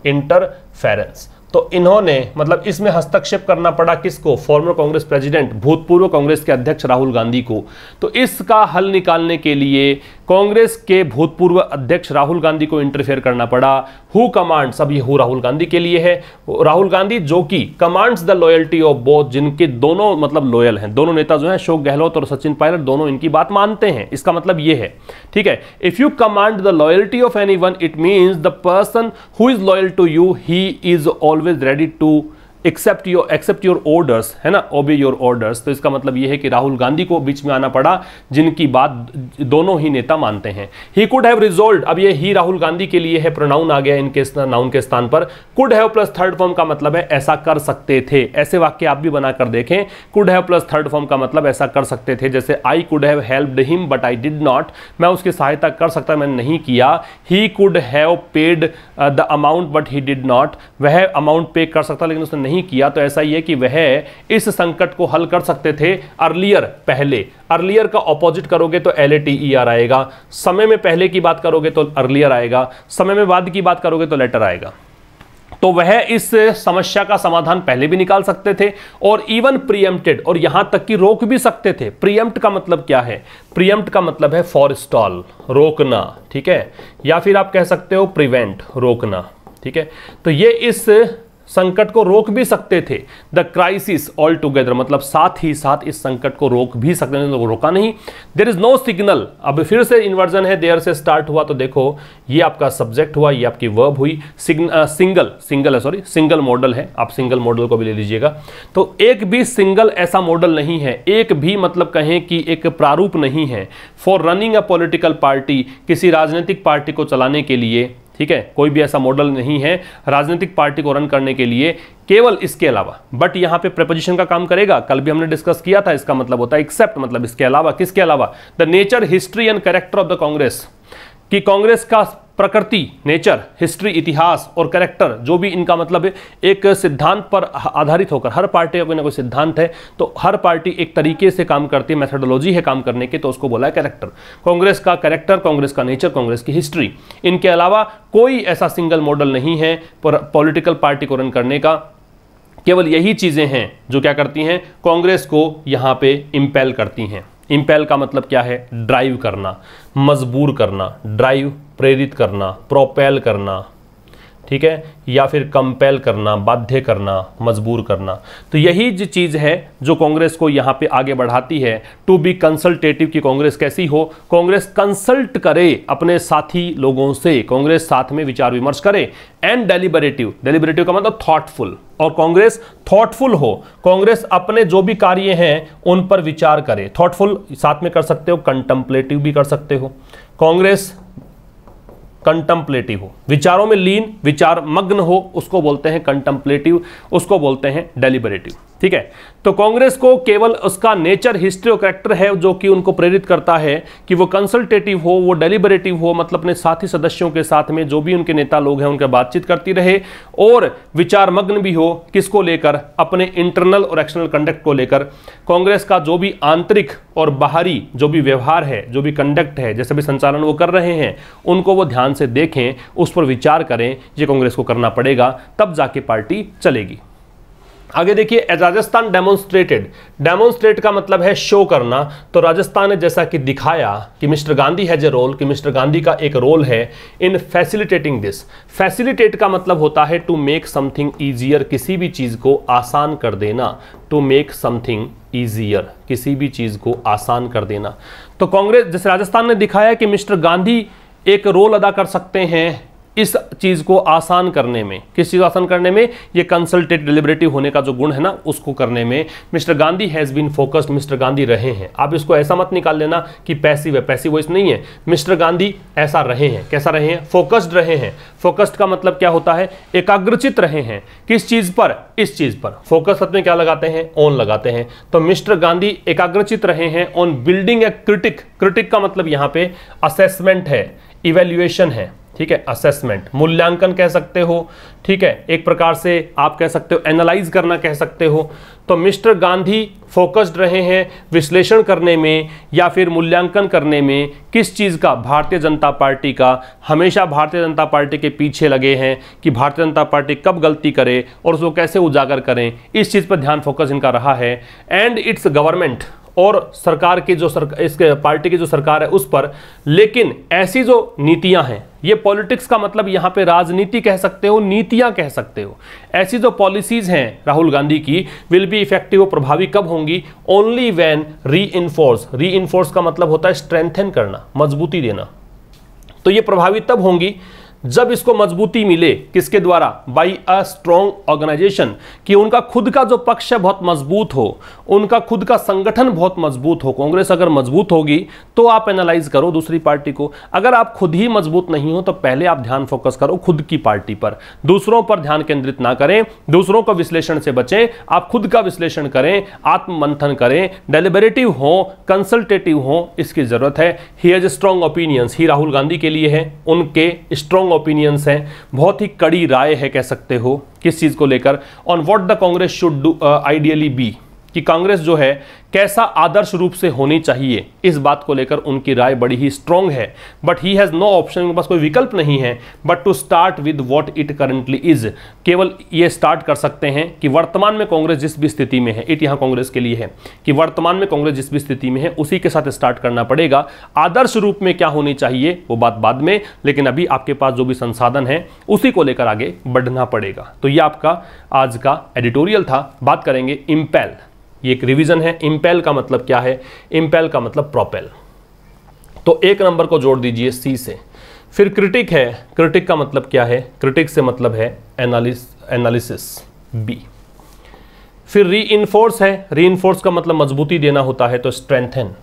इंटरफेरेंस। तो इन्होंने, मतलब इसमें हस्तक्षेप करना पड़ा किसको? फॉर्मर कांग्रेस प्रेसिडेंट, भूतपूर्व कांग्रेस के अध्यक्ष राहुल गांधी को। तो इसका हल निकालने के लिए कांग्रेस के भूतपूर्व अध्यक्ष राहुल गांधी को इंटरफेयर करना पड़ा। हु कमांड्स, अब ये हु राहुल गांधी के लिए है। राहुल गांधी जो कि commands the loyalty of both, जिनके दोनों मतलब लॉयल हैं, दोनों नेता जो हैं अशोक गहलोत और सचिन पायलट, दोनों इनकी बात मानते हैं। इसका मतलब ये है, ठीक है, if you command the loyalty of anyone, it means the person who is loyal to you, he is always ready to accept your orders, है ना, ओबे योर ऑर्डर्स। तो इसका मतलब यह है कि राहुल गांधी को बीच में आना पड़ा, जिनकी बात दोनों ही नेता मानते हैं। ही कुड हैव रिजॉल्व्ड, अब ये ही राहुल गांधी के लिए है, प्रोनाउन आ गया इनके नाउन के स्थान पर। Could have plus third form का मतलब है ऐसा कर सकते थे। ऐसे वाक्य आप भी बनाकर देखें। Could have plus third form का मतलब ऐसा कर सकते थे, जैसे I could have helped him but I did not, मैं उसकी सहायता कर सकता, मैंने नहीं किया। He could have paid the amount but he did not, वह अमाउंट पे कर सकता लेकिन उसने नहीं किया। तो ऐसा ही है कि वह इस संकट को हल कर सकते थे अर्लियर, पहले। अर्लियर का ऑपोजिट करोगे तो LATER आएगा। समय में पहले की बात करोगे तो अर्लियर आएगा, समय में बाद की बात करोगे तो लेटर आएगा। तो वह इस समस्या का समाधान पहले भी निकाल सकते थे और इवन प्रीएम्प्टेड, और यहां तक कि रोक भी सकते थे। प्रीएम्प्ट का मतलब क्या है? प्रीएम्प्ट का मतलब है फॉरस्टॉल, रोकना, ठीक है, या फिर आप कह सकते हो प्रिवेंट, रोकना, ठीक है। तो ये इस संकट को रोक भी सकते थे। द क्राइसिस ऑल टुगेदर, मतलब साथ ही साथ इस संकट को रोक भी सकते थे, तो रोका नहीं। देयर इज नो सिग्नल, अब फिर से इन्वर्जन है, देयर से स्टार्ट हुआ, तो देखो ये आपका सब्जेक्ट हुआ, ये आपकी वर्ब हुई। सिंगल मॉडल है, आप सिंगल मॉडल को भी ले लीजिएगा। तो एक भी सिंगल ऐसा मॉडल नहीं है, एक भी मतलब कहें कि एक प्रारूप नहीं है for running a political party, किसी राजनीतिक पार्टी को चलाने के लिए, ठीक है, कोई भी ऐसा मॉडल नहीं है राजनीतिक पार्टी को रन करने के लिए, केवल इसके अलावा। बट यहां पे प्रीपोजिशन का काम करेगा, कल भी हमने डिस्कस किया था। इसका मतलब होता है एक्सेप्ट, मतलब इसके अलावा। किसके अलावा? The nature, history and character of the Congress, कि कांग्रेस का प्रकृति, नेचर, हिस्ट्री, इतिहास और कैरेक्टर, जो भी इनका मतलब है, एक सिद्धांत पर आधारित होकर, हर पार्टी का कोई ना कोई सिद्धांत है, तो हर पार्टी एक तरीके से काम करती है, मेथोडोलॉजी है काम करने की, तो उसको बोला है कैरेक्टर। कांग्रेस का कैरेक्टर, कांग्रेस का नेचर, कांग्रेस की हिस्ट्री, इनके अलावा कोई ऐसा सिंगल मॉडल नहीं है पॉलिटिकल पार्टी को रन करने का। केवल यही चीजें हैं जो क्या करती हैं, कांग्रेस को यहां पे इंपेल करती हैं। इंपेल का मतलब क्या है? ड्राइव करना, मजबूर करना, ड्राइव प्रेरित करना, प्रोपेल करना, ठीक है, या फिर कंपेल करना, बाध्य करना, मजबूर करना। तो यही जो चीज़ है जो कांग्रेस को यहाँ पे आगे बढ़ाती है। टू बी कंसल्टेटिव, की कांग्रेस कैसी हो? कांग्रेस कंसल्ट करे अपने साथी लोगों से, कांग्रेस साथ में विचार विमर्श करे। एंड डेलिबरेटिव, डेलिबरेटिव का मतलब थॉटफुल, और कांग्रेस थॉटफुल हो, कांग्रेस अपने जो भी कार्य हैं उन पर विचार करे। थॉटफुल साथ में कर सकते हो, कंटेम्पलेटिव भी कर सकते हो। कांग्रेस कंटम्पलेटिव हो, विचारों में लीन, विचार मग्न हो, उसको बोलते हैं कंटम्पलेटिव, उसको बोलते हैं डेलिबरेटिव। ठीक है, तो कांग्रेस को केवल उसका नेचर, हिस्ट्री और कैरेक्टर है जो कि उनको प्रेरित करता है कि वो कंसल्टेटिव हो, वो डेलिबरेटिव हो, मतलब अपने साथी सदस्यों के साथ में जो भी उनके नेता लोग हैं उनके बातचीत करती रहे और विचार मग्न भी हो, किसको लेकर, अपने इंटरनल और एक्सटर्नल कंडक्ट को लेकर। कांग्रेस का जो भी आंतरिक और बाहरी जो भी व्यवहार है, जो भी कंडक्ट है, जैसे भी संचालन वो कर रहे हैं, उनको वो ध्यान से देखें, उस पर विचार करें। ये कांग्रेस को करना पड़ेगा, तब जाके पार्टी चलेगी। आगे देखिए, राजस्थान डेमोन्स्ट्रेटेड, डेमोन्स्ट्रेट का मतलब है शो करना। तो राजस्थान ने जैसा कि दिखाया कि mister Gandhi has a role, कि मिस्टर गांधी का एक रोल है इन फैसिलिटेटिंग दिस। फैसिलिटेट का मतलब होता है टू मेक समथिंग ईजियर, किसी भी चीज को आसान कर देना। टू मेक समथिंग ईजियर, किसी भी चीज को आसान कर देना। तो कांग्रेस, जैसे राजस्थान ने दिखाया कि मिस्टर गांधी एक रोल अदा कर सकते हैं इस चीज को आसान करने में। किस चीज को आसान करने में? ये कंसल्टेटिव डिलिबरेटिव होने का जो गुण है ना, उसको करने में mister Gandhi has been focused, mister Gandhi रहे हैं। आप इसको ऐसा मत निकाल लेना कि पैसिव है, पैसिव वॉइस नहीं है। मिस्टर गांधी ऐसा रहे हैं, कैसा रहे हैं? फोकस्ड रहे हैं। फोकस्ड का मतलब क्या होता है? एकाग्रचित रहे हैं। किस चीज पर? इस चीज पर। फोकस में क्या लगाते हैं? ऑन लगाते हैं। तो मिस्टर गांधी एकाग्रचित रहे हैं on building A critic. Critic का मतलब यहां पे असेसमेंट है, इवैल्यूएशन है। ठीक है, असेसमेंट, मूल्यांकन कह सकते हो। ठीक है, एक प्रकार से आप कह सकते हो एनालाइज करना कह सकते हो। तो मिस्टर गांधी फोकस्ड रहे हैं विश्लेषण करने में या फिर मूल्यांकन करने में। किस चीज़ का? भारतीय जनता पार्टी का। हमेशा भारतीय जनता पार्टी के पीछे लगे हैं कि भारतीय जनता पार्टी कब गलती करे और उसको कैसे उजागर करें, इस चीज़ पर ध्यान फोकस इनका रहा है। एंड इट्स गवर्नमेंट, और सरकार की जो इसके पार्टी की जो सरकार है उस पर। लेकिन ऐसी जो नीतियां हैं, ये पॉलिटिक्स का मतलब यहां पे राजनीति कह सकते हो, नीतियां कह सकते हो। ऐसी जो पॉलिसीज हैं राहुल गांधी की विल बी इफेक्टिव, प्रभावी कब होंगी? Only when reinforce. रीइंफोर्स का मतलब होता है स्ट्रेंथन करना, मजबूती देना। तो ये प्रभावी तब होंगी जब इसको मजबूती मिले। किसके द्वारा? बाई अ स्ट्रॉन्ग ऑर्गेनाइजेशन, कि उनका खुद का जो पक्ष है बहुत मजबूत हो, उनका खुद का संगठन बहुत मजबूत हो। कांग्रेस अगर मजबूत होगी तो आप एनालाइज करो दूसरी पार्टी को। अगर आप खुद ही मजबूत नहीं हो तो पहले आप ध्यान फोकस करो खुद की पार्टी पर, दूसरों पर ध्यान केंद्रित ना करें, दूसरों को विश्लेषण से बचें, आप खुद का विश्लेषण करें, आत्ममंथन करें, डेलिबरेटिव हो, कंसल्टेटिव हो, इसकी जरूरत है। ही हैज स्ट्रॉन्ग ओपिनियंस, ही राहुल गांधी के लिए है, उनके स्ट्रॉन्ग ओपिनियंस हैं, बहुत ही कड़ी राय है कह सकते हो। किस चीज को लेकर? On what the Congress should do ideally be, कि कांग्रेस जो है कैसा आदर्श रूप से होनी चाहिए, इस बात को लेकर उनकी राय बड़ी ही स्ट्रॉन्ग है। But he has no option, उनके पास कोई विकल्प नहीं है but to start with what it currently is. केवल ये स्टार्ट कर सकते हैं कि वर्तमान में कांग्रेस जिस भी स्थिति में है, इट यहां कांग्रेस के लिए है कि वर्तमान में कांग्रेस जिस भी स्थिति में है उसी के साथ स्टार्ट करना पड़ेगा। आदर्श रूप में क्या होनी चाहिए वो बात बाद में, लेकिन अभी आपके पास जो भी संसाधन है उसी को लेकर आगे बढ़ना पड़ेगा। तो ये आपका आज का एडिटोरियल था। बात करेंगे इंपेल, ये एक रिवीजन है। इंपेल का मतलब क्या है? इंपेल का मतलब प्रोपेल। तो एक नंबर को जोड़ दीजिए सी से। फिर क्रिटिक है, क्रिटिक का मतलब क्या है? क्रिटिक से मतलब है एनालिसिस, बी। फिर रीइंफोर्स है, रीइंफोर्स का मतलब मजबूती देना होता है, तो स्ट्रेंथन।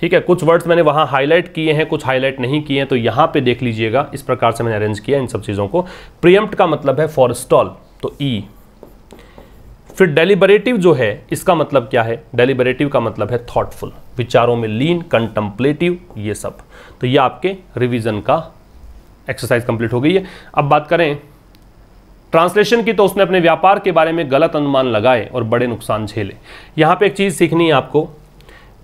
ठीक है, कुछ वर्ड्स मैंने वहां हाईलाइट किए हैं, कुछ हाईलाइट नहीं किए हैं, तो यहां पे देख लीजिएगा, इस प्रकार से मैंने अरेंज किया इन सब चीजों को। प्रीएम्प्ट का मतलब है फॉरस्टॉल, तो ई। फिर डेलिबरेटिव जो है इसका मतलब क्या है? डेलिबरेटिव का मतलब है थॉटफुल, विचारों में लीन, कंटम्पलेटिव, ये सब। तो ये आपके रिवीजन का एक्सरसाइज कंप्लीट हो गई है। अब बात करें ट्रांसलेशन की, तो उसने अपने व्यापार के बारे में गलत अनुमान लगाए और बड़े नुकसान झेले। यहां पे एक चीज सीखनी है आपको,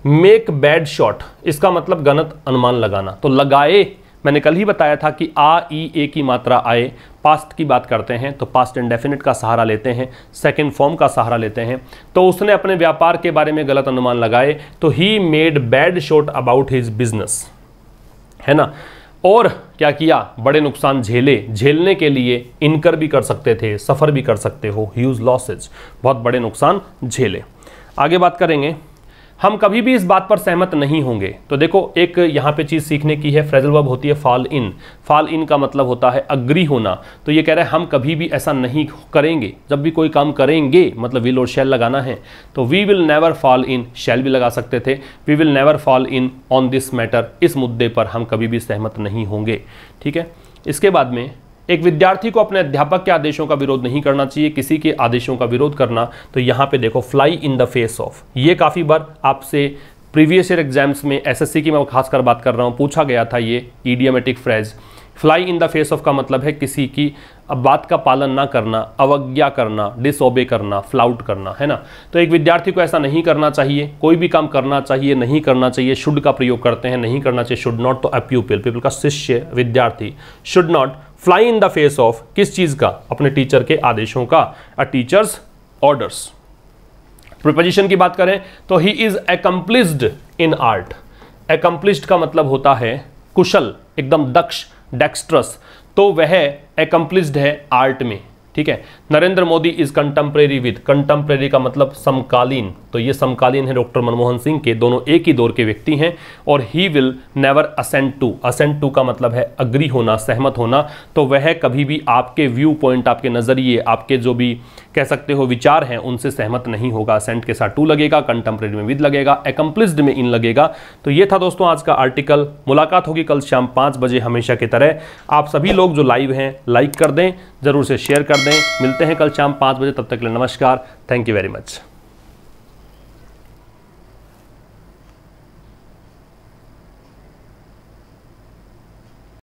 मेक बैड शॉट, इसका मतलब गलत अनुमान लगाना। तो लगाए, मैंने कल ही बताया था कि आ ई ए की मात्रा आए, पास्ट की बात करते हैं तो पास्ट इंडेफिनिट का सहारा लेते हैं, सेकंड फॉर्म का सहारा लेते हैं। तो उसने अपने व्यापार के बारे में गलत अनुमान लगाए, तो he made bad shot about his business, है ना। और क्या किया? बड़े नुकसान झेले। झेलने के लिए इनकर भी कर सकते थे, सफर भी कर सकते हो, ह्यूज लॉसेज, बहुत बड़े नुकसान झेले। आगे बात करेंगे हम कभी भी इस बात पर सहमत नहीं होंगे। तो देखो एक यहाँ पे चीज़ सीखने की है, फ्रेजल वर्ब होती है फॉल इन। फॉल इन का मतलब होता है अग्री होना। तो ये कह रहे हैं हम कभी भी ऐसा नहीं करेंगे। जब भी कोई काम करेंगे मतलब विल और शैल लगाना है, तो we will never fall in, शैल भी लगा सकते थे, we will never fall in on this matter, इस मुद्दे पर हम कभी भी सहमत नहीं होंगे। ठीक है। इसके बाद में एक विद्यार्थी को अपने अध्यापक के आदेशों का विरोध नहीं करना चाहिए, किसी के आदेशों का विरोध करना। तो यहाँ पे देखो fly in the face of, ये काफ़ी बार आपसे प्रीवियस ईयर एग्जाम्स में एसएससी की मैं खासकर बात कर रहा हूँ, पूछा गया था ये idiomatic phrase. Fly in the face of का मतलब है किसी की बात का पालन ना करना, अवज्ञा करना, डिसओबे करना, फ्लाउट करना, है ना। तो एक विद्यार्थी को ऐसा नहीं करना चाहिए। कोई भी काम करना चाहिए, नहीं करना चाहिए, शुड का प्रयोग करते हैं, नहीं करना चाहिए शुड नॉट। तो अ प्यूपिल, पीपल का शिष्य, विद्यार्थी, should not fly in the face of किस चीज का, अपने टीचर के आदेशों का, अ टीचर्स ऑर्डर्स। प्रीपोजिशन की बात करें तो he is accomplished in art. Accomplished का मतलब होता है कुशल, एकदम दक्ष, डेक्स्ट्रस। तो वह एकम्प्लिस्ड है आर्ट में। ठीक है। Narendra Modi is contemporary with, contemporary का मतलब समकालीन। तो ये समकालीन है डॉक्टर मनमोहन सिंह के, दोनों एक ही दौर के व्यक्ति हैं। और he will never assent to, assent to का मतलब है अग्री होना, सहमत होना। तो वह कभी भी आपके व्यू पॉइंट, आपके नज़रिए, आपके जो भी कह सकते हो विचार हैं, उनसे सहमत नहीं होगा। असेंट के साथ टू लगेगा, कंटेम्प्रेरी में विद लगेगा, एकम्प्लिस्ड में इन लगेगा। तो ये था दोस्तों आज का आर्टिकल। मुलाकात होगी कल शाम 5 बजे हमेशा की तरह। आप सभी लोग जो लाइव हैं लाइक कर दें, जरूर से शेयर कर दें। मिलते हैं कल शाम 5 बजे, तब तक के लिए नमस्कार। Thank you very much.